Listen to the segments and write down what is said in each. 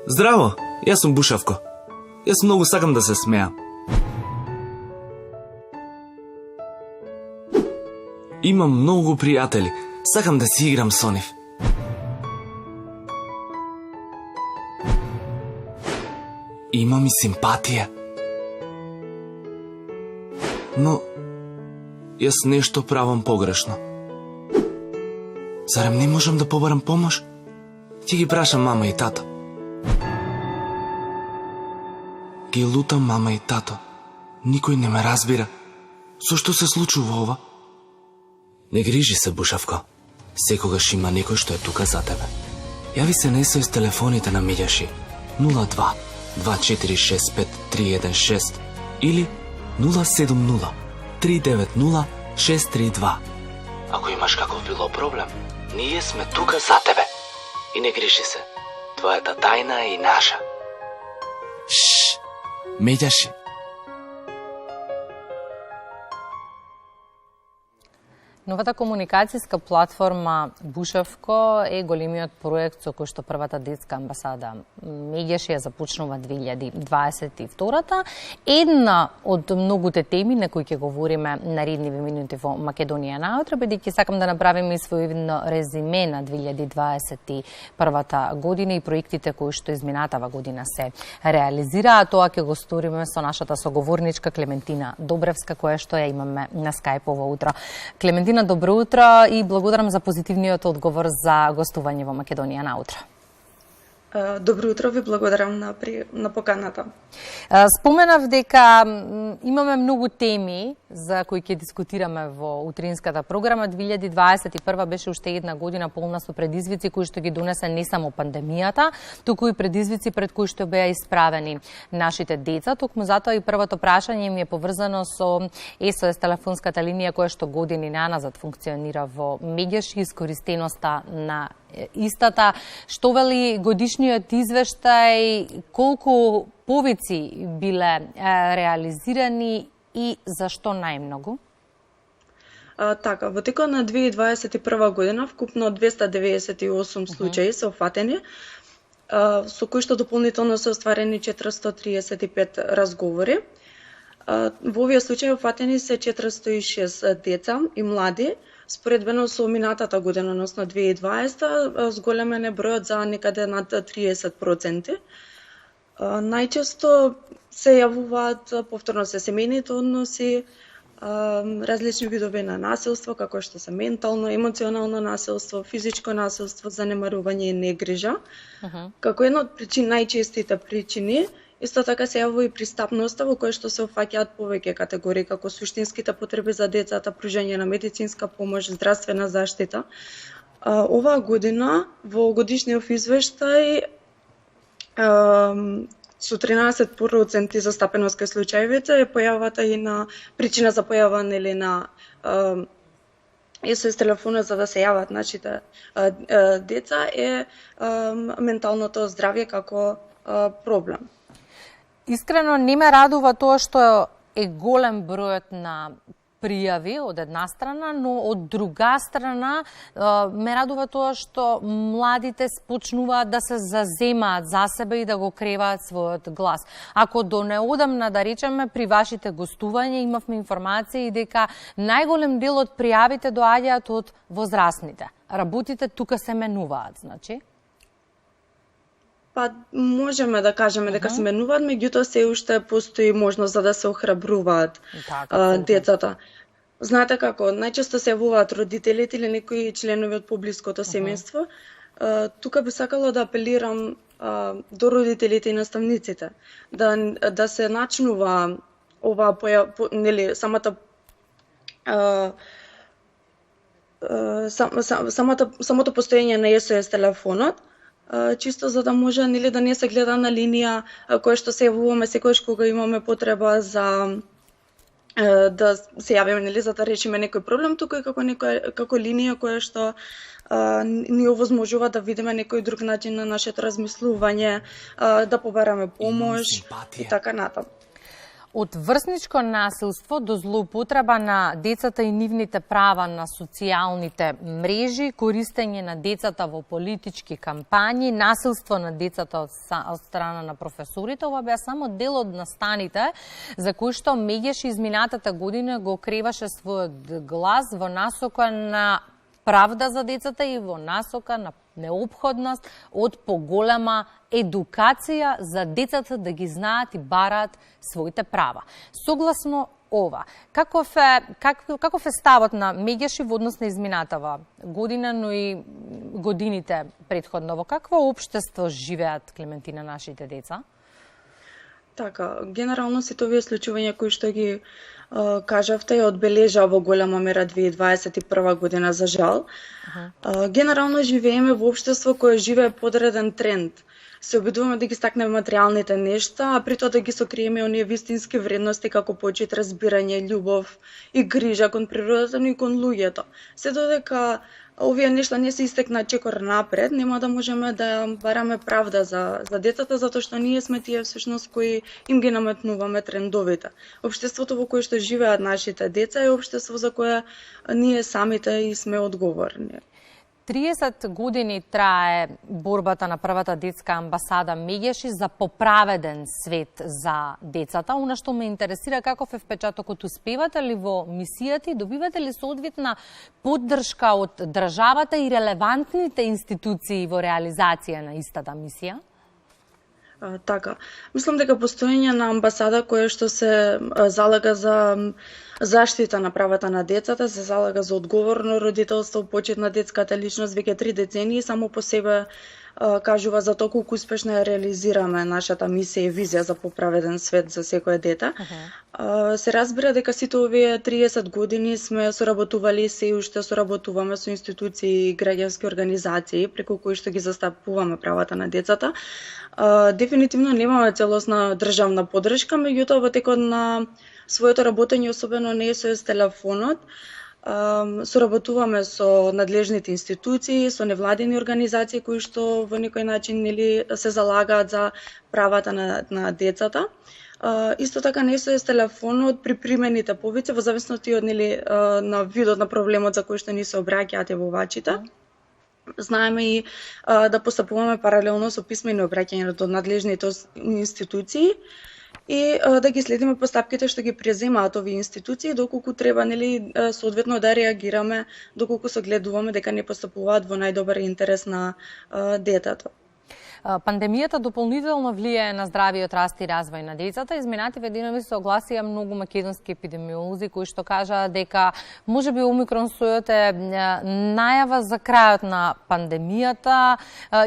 Здраво, јас сум Бушавко. Јас многу сакам да се смеам. Имам многу пријатели, сакам да си играм со нив. Имам и симпатија. Но, јас нешто правам погрешно. Зарем не можам да побарам помош? Ќе ги прашам мама и тато. Ги лутам мама и тато. Никој не ме разбира. Зошто се случува ова? Не грижи се, Бушавко. Секогаш има некој што е тука за тебе. Јави се на СОС телефоните на Миљаши 02 2465 316 или 070 390 632. Ако имаш каков било проблем, ние сме тука за тебе. И не грижи се. Твојата тајна е и наша. Шш, Миљаши. Новата комуникацијска платформа Бушавко е големиот проект со кој што првата детска амбасада Меѓаши ја започнува 2022-та. Една од многуте теми на кои ќе говориме наредниви минути во Македонија наутро, бидејќи сакам да направиме своевидно резиме на 2021 година и проектите кои што изминатава година се реализираа. Тоа ќе го сториме со нашата соговорничка Клементина Добревска, која што ја имаме на Скајп ово утро. Клементина, добро утро и благодарам за позитивниот одговор за гостување во Македонија наутро. Добро утро, ви благодарам на поканата. Споменав дека имаме многу теми за кои ќе дискутираме во утринската програма. 2021 беше уште една година полна со предизвици кои што ги донесе не само пандемијата, туку и предизвици пред кои што беа исправени нашите деца. Токму затоа и првото прашање ми е поврзано со СОС телефонската линија која што години наназад функционира во Меѓаши, искористеноста на истата. Што вели годишниот извештај, колку повици биле реализирани и зашто најмногу? Така, во текот на 2021 година вкупно 298 случаи се офатени, со кои што дополнително се остварени 435 разговори. Во овие случаи офатени се 406 деца и млади, споредбено со минатата година, односно 2020, зголемен е бројот за некаде над 30%. Најчесто се јавуваат повторно се семејните односи, различни видови на насилство, како што се ментално, емоционално насилство, физичко насилство, занемарување и негрижа. Како една од најчестите причини, исто така се јавува и пристапноста, во која што се офаќаат повеќе категории, како суштинските потреби за децата, пружање на медицинска помош, здравствена заштита. Оваа година во годишниот извештај со 13% застапеност кај случаевите е појавата и на причина за појава нели на СОС телефона за да се јават нашите деца е менталното здравје како проблем. Искрено не ме радува тоа што е голем бројот на пријави од една страна, но од друга страна ме радува тоа што младите почнуваат да се заземаат за себе и да го креваат својот глас. Ако до неодамна, да речеме, при вашите гостувања имавме информации дека најголем дел од пријавите доаѓаат од возрастните. Работите тука се менуваат, значи? Па можеме да кажеме дека се менуваат, меѓутоа се уште постои можност за да се охрабруваат децата. Знаете како, најчесто се јавуваат родителите или некои членови од поблиското семејство. Тука би сакала да апелирам до родителите и наставниците да се начнува ова нели самото постоење на СОС телефонот, чисто за да може нели да не се гледа на линија која што се јавуваме секогаш кога имаме потреба за да се јавиме нели за да решиме некој проблем, туку и како линија која што ни овозможува да видиме некој друг начин на нашето размислување, да побараме помош и така натаму. Од врсничко насилство до злоупотреба на децата и нивните права на социјалните мрежи, користење на децата во политички кампањи, насилство на децата од страна на професорите, ова беа само дел од настаните за кои што Мегеш изминатата година го креваше својот глас во насока на правда за децата и во насока на необходност од поголема едукација за децата да ги знаат и бараат своите права. Согласно ова, каков е ставот на Мегеши во однос на изминатава година, но и годините предходно? Во какво општество живеат, Клементина, нашите деца? Така, генерално сите овие случувања кои што ги кажавте ја одбележа во голема мера 2021 година, за жал. Генерално живееме во општество кое живее подреден тренд. Се обидуваме да ги стакнеме материјалните нешта, а при тоа да ги сокриеме оние вистински вредности како почит, разбирање, љубов и грижа кон природата, но и кон луѓето. Се додека овие нешта не се истекнат чекор напред, нема да можеме да бараме правда за децата, затоа што ние сме тие всушност кои им ги наметнуваме трендовите. Општеството во кое што живеат нашите деца е општество за кое ние самите и сме одговорни. 30 години трае борбата на првата детска амбасада Мегеши за поправеден свет за децата. Она што ме интересира, каков е впечатокот, успевате ли во мисијата и добивате ли соодветна поддршка од државата и релевантните институции во реализација на истата мисија? Така, мислам дека постоење на амбасада која што се залага за заштита на правата на децата, се залага за одговорно родителство, почит на детската личност веќе 3 децении, само по себе кажува за тоа колку успешно ја реализираме нашата мисија и визија за поправеден свет за секое дете. Се разбира дека сите овие 30 години сме соработували и се уште соработуваме со институции и граѓански организации преку кои што ги застапуваме правата на децата. Дефинитивно немаме целосна државна поддршка, меѓутоа во текот на своето работење, особено не со телефонот, соработуваме со надлежните институции, со невладини организации кои што во некој начин се залагаат за правата на децата. Исто така не со телефонот при примените повици во зависност од на видот на проблемот за кој што ни се обраќаат евувачите. Знаеме и да постапуваме паралелно со писмени обраќања до надлежните институции и да ги следиме постапките што ги преземаат овие институции, доколку треба соодветно да реагираме, доколку согледуваме дека не постапуваат во најдобар интерес на детето. Пандемијата дополнително влијае на здравиот раст и развој на децата. Изминативе денови се огласија многу македонски епидемиолози кои што кажаа дека можеби омикрон сојот е најава за крајот на пандемијата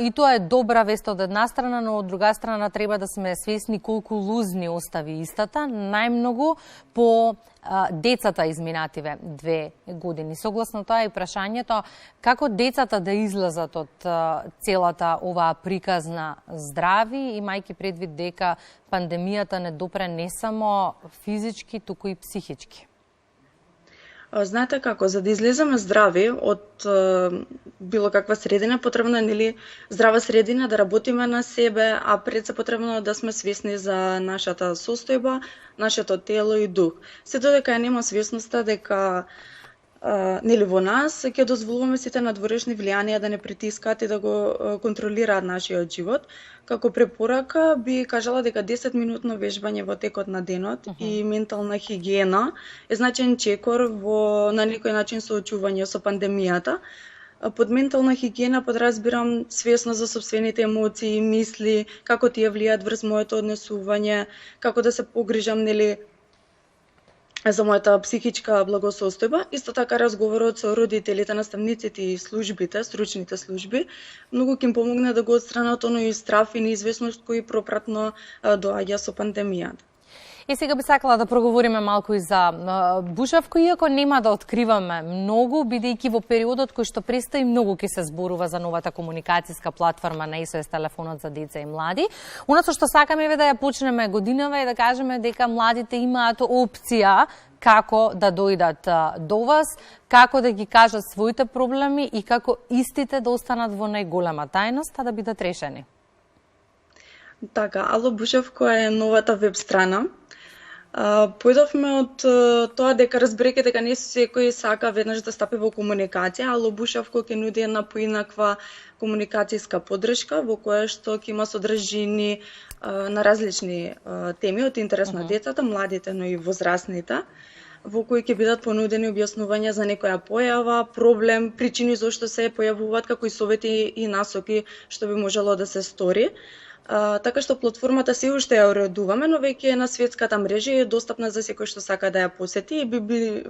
и тоа е добра вест од една страна, но од друга страна треба да сме свесни колку лузни остави истата, најмногу по децата изминативе 2 години. Согласно тоа и прашањето како децата да излезат од целата оваа приказна здрави, имајќи предвид дека пандемијата не допре не само физички, туку и психички. Знаете како, за да излеземе здрави од било каква средина, потребно е здрава средина, да работиме на себе, а пред се потребно да сме свесни за нашата состојба, нашето тело и дух. Се додека нема свесноста дека во нас ќе дозволуваме сите надворешни влијанија да не притискаат и да го контролираат нашиот живот. Како препорака би кажала дека 10-минутно вежбање во текот на денот и ментална хигиена е значаен чекор на некој начин соочување со пандемијата. Под ментална хигиена подразбирам свесност за сопствените емоции и мисли, како тие влијаат врз моето однесување, како да се погрижам за мојата психичка благосостојба. Исто така разговорот со родителите, наставниците и службите, стручните служби, многу ќе им помогне да го отстранат оној страф и неизвестност кој пропратно доаѓа со пандемијата. И сега би сакала да проговориме малку и за бушавко, иако нема да откриваме многу, бидејќи во периодот кој што престои многу ќе се зборува за новата комуникацијска платформа на SOS телефонот за деца и млади. Она што сакаме е да ја почнеме годинава и да кажеме дека младите имаат опција како да дојдат до вас, како да ги кажат своите проблеми и како истите да останат во најголема тајност, а да бидат решени. Така, Ало Бушавко е новата веб страна Појдовме од тоа дека разберејќи дека не секој сака веднаш да стапи во комуникација, Ало Бушавко ќе нуди една поинаква комуникацијска поддршка во која што ќе има содржини на различни теми од интерес на децата, младите, но и возрастните, во кои ќе бидат понудени објаснувања за некоја појава, проблем, причини зашто се појавуваат, како и совети и насоки што би можело да се стори. Така што платформата се уште ја уредуваме, но веќе е на светската мрежа и е достапна за секој што сака да ја посети и би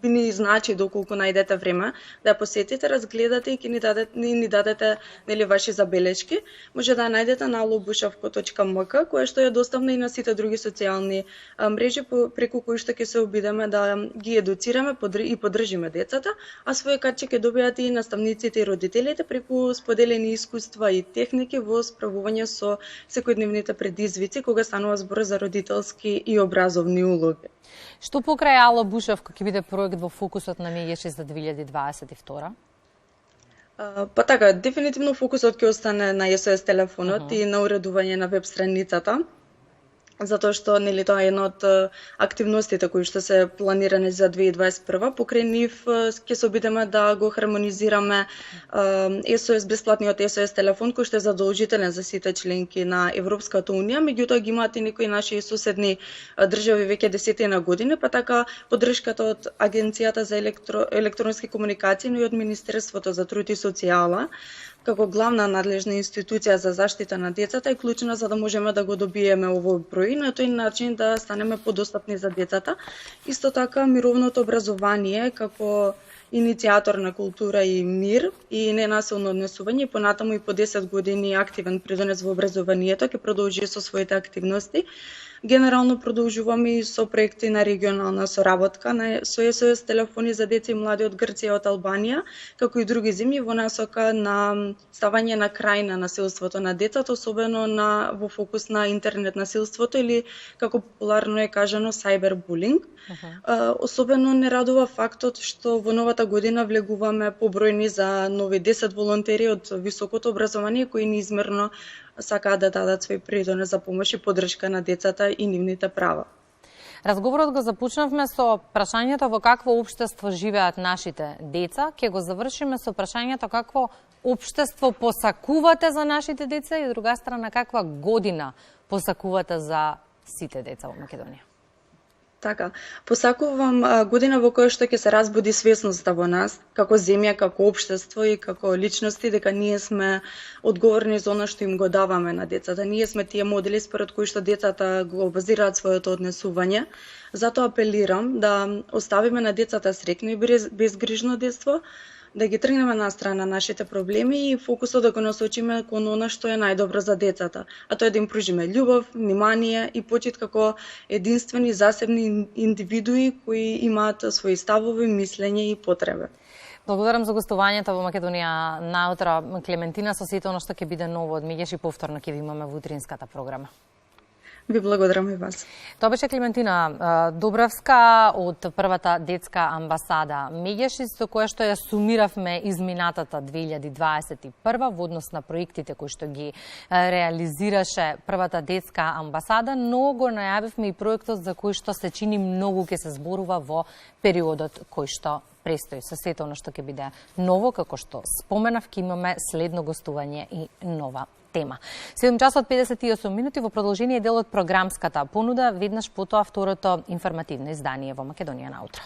ни значи доколку најдете време да ја посетите, разгледате и ќе ни дадете нели ваши забелешки. Може да ја најдете на allobushavko.mk, која што е достапна и на сите други социјални мрежи преку кои што ќе се обидеме да ги едуцираме и поддржиме децата, а свој каче ќе добијате и наставниците и родителите преку споделени искуства и техники во справување со секојдневните предизвици кога станува збор за родителски и образовни улоги. Што покрај Ало Бушавко ќе биде проект во фокусот на Мегеши за 2022? Па така, дефинитивно фокусот ќе остане на SOS телефонот и на уредување на веб страницата, затоа што нели тоа е една од активностите кои што се планирани за 2021. Покрај нив ќе се обидеме да го хармонизираме SOS, бесплатниот SOS телефон кој што е задолжителен за сите членки на Европската унија, меѓутоа ги имаат и некои наши соседни држави веќе десетина години, па така поддршката од Агенцијата за електронски комуникации, но и од Министерството за труд и социјала како главна надлежна институција за заштита на децата е клучна за да можеме да го добиеме овој број и на тој начин да станеме подостапни за децата. Исто така мировното образование како иницијатор на култура и мир и ненасилно однесување, понатаму и по 10 години активен придонес во образованието, ќе продолжи со своите активности. Генерално продолжуваме и со проекти на регионална соработка со SOS телефони за деца и млади од Грција и од Албанија, како и други земји во насока на ставање на крај на насилството на децата, особено во фокус на интернет насилството или како популарно е кажано сайбербулинг. Особено не радува фактот што во новата година влегуваме побројни за нови 10 волонтери од високото образование кои неизмерно сакаат да дадат свој придонес за помош и поддршка на децата и нивните права. Разговорот го започнавме со прашањето во какво општество живеат нашите деца, ќе го завршиме со прашањето какво општество посакувате за нашите деца и од друга страна каква година посакувате за сите деца во Македонија. Така, посакувам година во која што ќе се разбуди свесноста во нас, како земја, како општество и како личности, дека ние сме одговорни за она што им го даваме на децата. Ние сме тие модели според кои што децата го базираат своето однесување. Затоа апелирам да оставиме на децата среќно и безгрижно детство, да ги тргнеме на страна нашите проблеми и фокусот да го насочиме кон она што е најдобро за децата, а тоа е да им пружиме љубов, внимание и почит како единствени засебни индивидуи кои имаат своји ставови, мислење и потреби. Благодарам за гостувањето во Македонија наутро, Клементина, со сето она што ќе биде ново од Мегеш и повторно ќе ви имаме во утринската програма. Ви благодарам и вас. Тоа беше Клементина Добравска од првата детска амбасада Мегеши, со која што ја сумиравме изминатата 2021 во однос на проектите кои што ги реализираше првата детска амбасада, но го најавивме и проектот за кој што се чини многу ќе се зборува во периодот кој што престои. Со сето оно што ќе биде ново, како што споменав, ќе имаме следно гостување и нова тема. 7 часот 58 минути во продолжение дел од програмската понуда, веднаш потоа второто информативно издание во Македонија наутро.